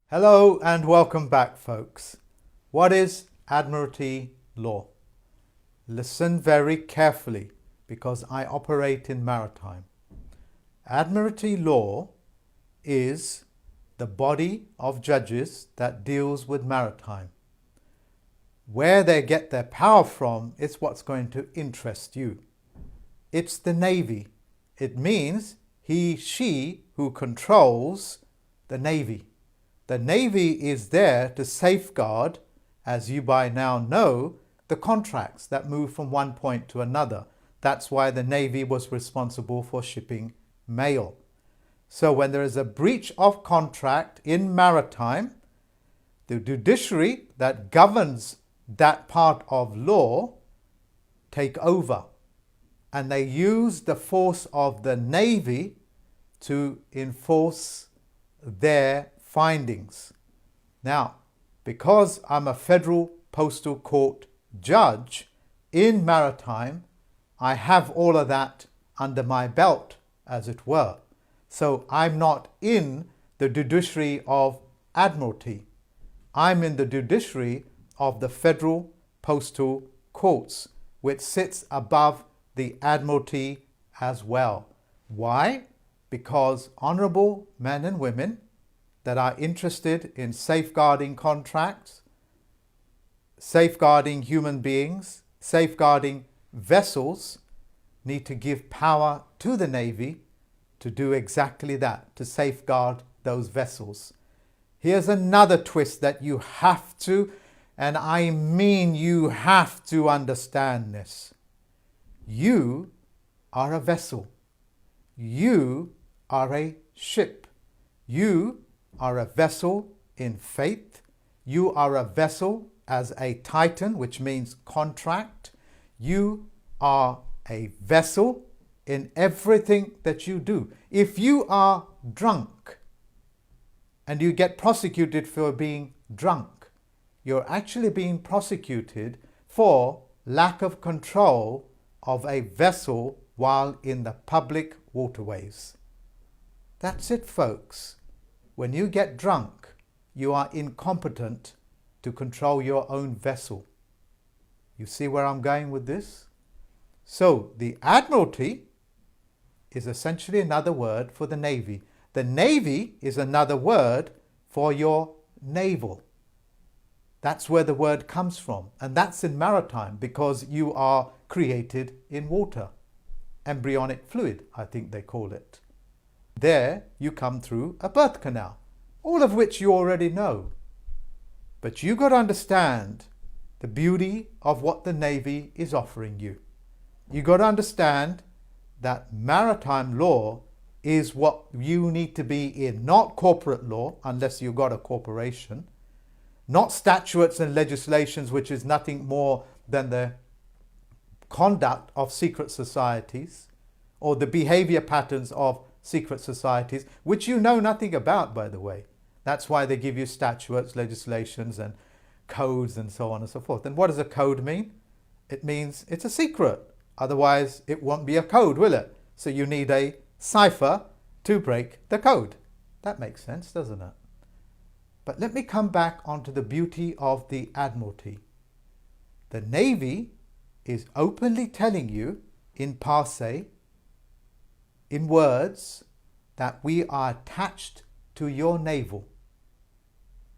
Hello and welcome back, folks. What is Admiralty Law? Listen very carefully because I operate in maritime. Admiralty Law is the body of judges that deals with maritime. Where they get their power from is what's going to interest you. It's the Navy. It means she who controls the Navy. The Navy is there to safeguard, as you by now know, the contracts that move from one point to another. That's why the Navy was responsible for shipping mail. So when there is a breach of contract in maritime, the judiciary that governs that part of law take over. And they use the force of the Navy to enforce their findings. Now, because I'm a federal postal court judge in maritime, I have all of that under my belt, as it were. So I'm not in the judiciary of Admiralty. I'm in the judiciary of the federal postal courts, which sits above the Admiralty as well. Why? Because honorable men and women that are interested in safeguarding contracts, safeguarding human beings, safeguarding vessels, need to give power to the Navy to do exactly that, to safeguard those vessels. Here's another twist that you have to, and I mean you have to understand this. You are a vessel. You are a ship. You are a vessel in faith. You are a vessel as a titan, which means contract. You are a vessel in everything that you do. If you are drunk and you get prosecuted for being drunk, you're actually being prosecuted for lack of control of a vessel while in the public waterways. That's it, folks. When you get drunk, you are incompetent to control your own vessel. You see where I'm going with this? So the Admiralty is essentially another word for the Navy. The Navy is another word for your naval. That's where the word comes from. And that's in maritime because you are created in water. Embryonic fluid, I think they call it. There you come through a birth canal, all of which you already know. But you got to understand the beauty of what the Navy is offering you. You got to understand that maritime law is what you need to be in, not corporate law, unless you've got a corporation, not statutes and legislations, which is nothing more than the conduct of secret societies or the behavior patterns of secret societies, which you know nothing about, by the way. That's why they give you statutes, legislations, and codes, and so on and so forth. And what does a code mean? It means it's a secret. Otherwise, it won't be a code, will it? So you need a cipher to break the code. That makes sense, doesn't it? But let me come back onto the beauty of the Admiralty. The Navy is openly telling you in passe, in words, that we are attached to your navel.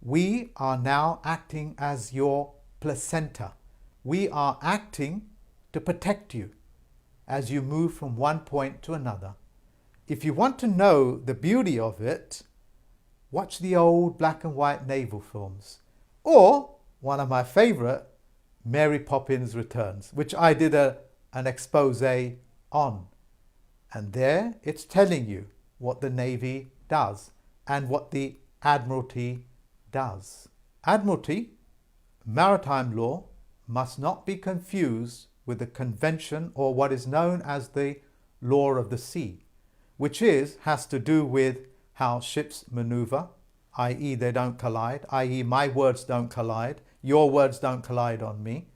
We are now acting as your placenta. We are acting to protect you as you move from one point to another. If you want to know the beauty of it, watch the old black and white naval films. Or, one of my favorite, Mary Poppins Returns, which I did an expose on. And there it's telling you what the Navy does and what the Admiralty does. Admiralty, maritime law, must not be confused with the convention or what is known as the law of the sea, which has to do with how ships maneuver, i.e. they don't collide, i.e. my words don't collide, your words don't collide on me.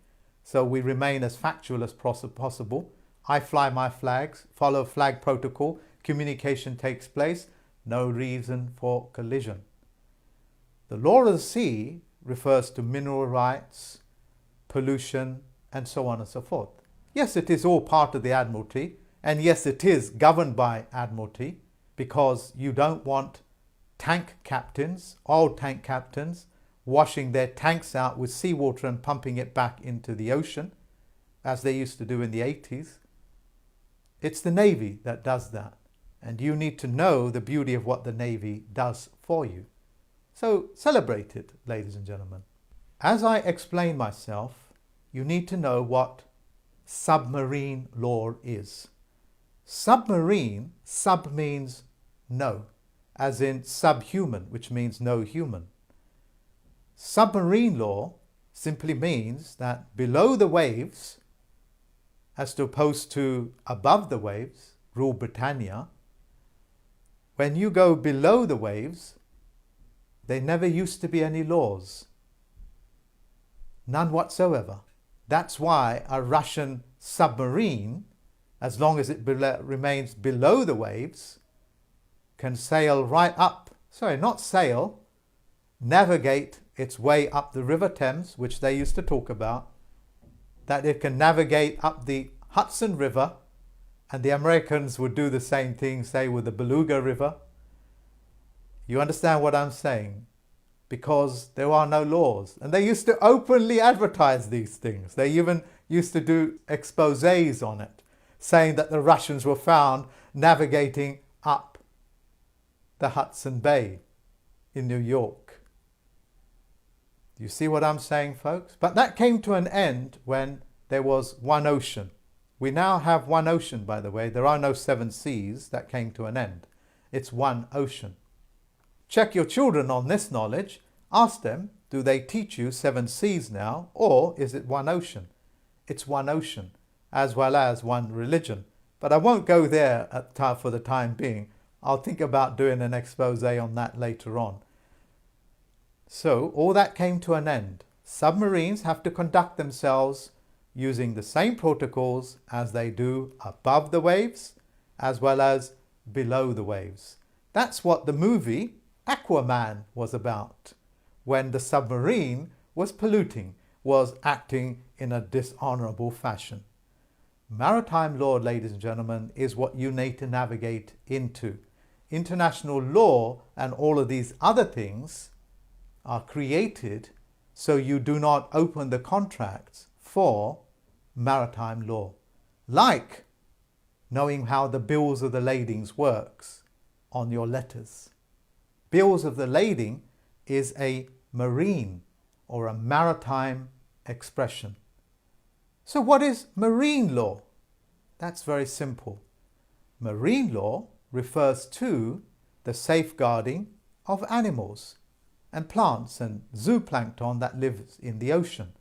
So we remain as factual as possible. I fly my flags, follow flag protocol, communication takes place, no reason for collision. The law of the sea refers to mineral rights, pollution, and so on and so forth. Yes, it is all part of the Admiralty, and yes, it is governed by Admiralty, because you don't want tank captains, oil tank captains, washing their tanks out with seawater and pumping it back into the ocean, as they used to do in the 80s. It's the Navy that does that, and you need to know the beauty of what the Navy does for you. So celebrate it, ladies and gentlemen. As I explain myself, you need to know what submarine law is. Submarine, sub means no, as in subhuman, which means no human. Submarine law simply means that below the waves, as opposed to above the waves, Rule Britannia, when you go below the waves, there never used to be any laws. None whatsoever. That's why a Russian submarine, as long as it remains below the waves, can sail right up, navigate its way up the River Thames, which they used to talk about, that it can navigate up the Hudson River, and the Americans would do the same thing, say, with the Beluga River. You understand what I'm saying? Because there are no laws. And they used to openly advertise these things. They even used to do exposés on it, saying that the Russians were found navigating up the Hudson Bay in New York. Do you see what I'm saying, folks? But that came to an end when there was one ocean. We now have one ocean, by the way. There are no 7 seas. That came to an end. It's one ocean. Check your children on this knowledge. Ask them, do they teach you 7 seas now, or is it one ocean? It's one ocean, as well as one religion. But I won't go there for the time being. I'll think about doing an expose on that later on. So all that came to an end. Submarines have to conduct themselves using the same protocols as they do above the waves, as well as below the waves. That's what the movie Aquaman was about, when the submarine was polluting, was acting in a dishonorable fashion. Maritime law, ladies and gentlemen, is what you need to navigate into. International law and all of these other things are created so you do not open the contracts for maritime law, like knowing how the bills of the ladings works on your letters. Bills of the lading is a marine or a maritime expression. So what is marine law? That's very simple. Marine law refers to the safeguarding of animals and plants and zooplankton that lives in the ocean.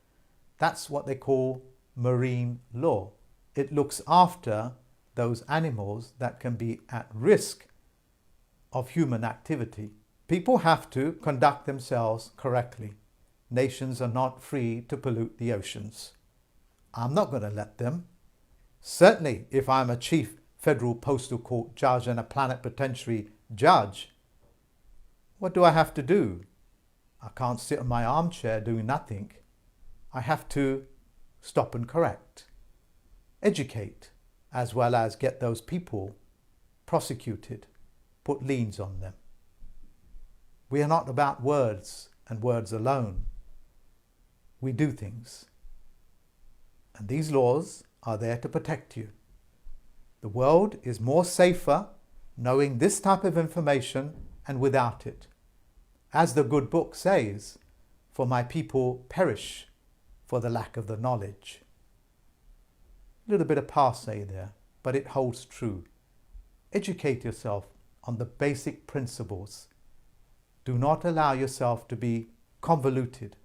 That's what they call marine law. It looks after those animals that can be at risk of human activity. People have to conduct themselves correctly. Nations are not free to pollute the oceans. I'm not going to let them. Certainly, if I'm a chief federal postal court judge and a plenipotentiary judge, what do I have to do? I can't sit in my armchair doing nothing. I have to stop and correct, educate, as well as get those people prosecuted, put liens on them. We are not about words and words alone. We do things. And these laws are there to protect you. The world is more safer knowing this type of information and without it. As the good book says, for my people perish for the lack of the knowledge. A little bit of passe there, but it holds true. Educate yourself on the basic principles. Do not allow yourself to be convoluted.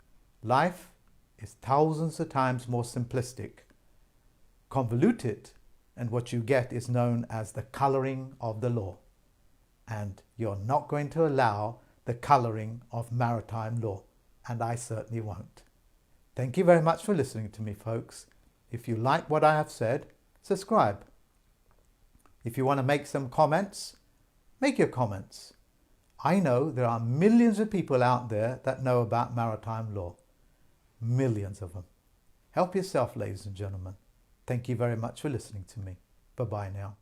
Life is thousands of times more simplistic. Convolute it, and what you get is known as the colouring of the law. And you're not going to allow the colouring of maritime law, and I certainly won't. Thank you very much for listening to me, folks. If you like what I have said, subscribe. If you want to make some comments, make your comments. I know there are millions of people out there that know about maritime law. Millions of them. Help yourself, ladies and gentlemen. Thank you very much for listening to me. Bye-bye now.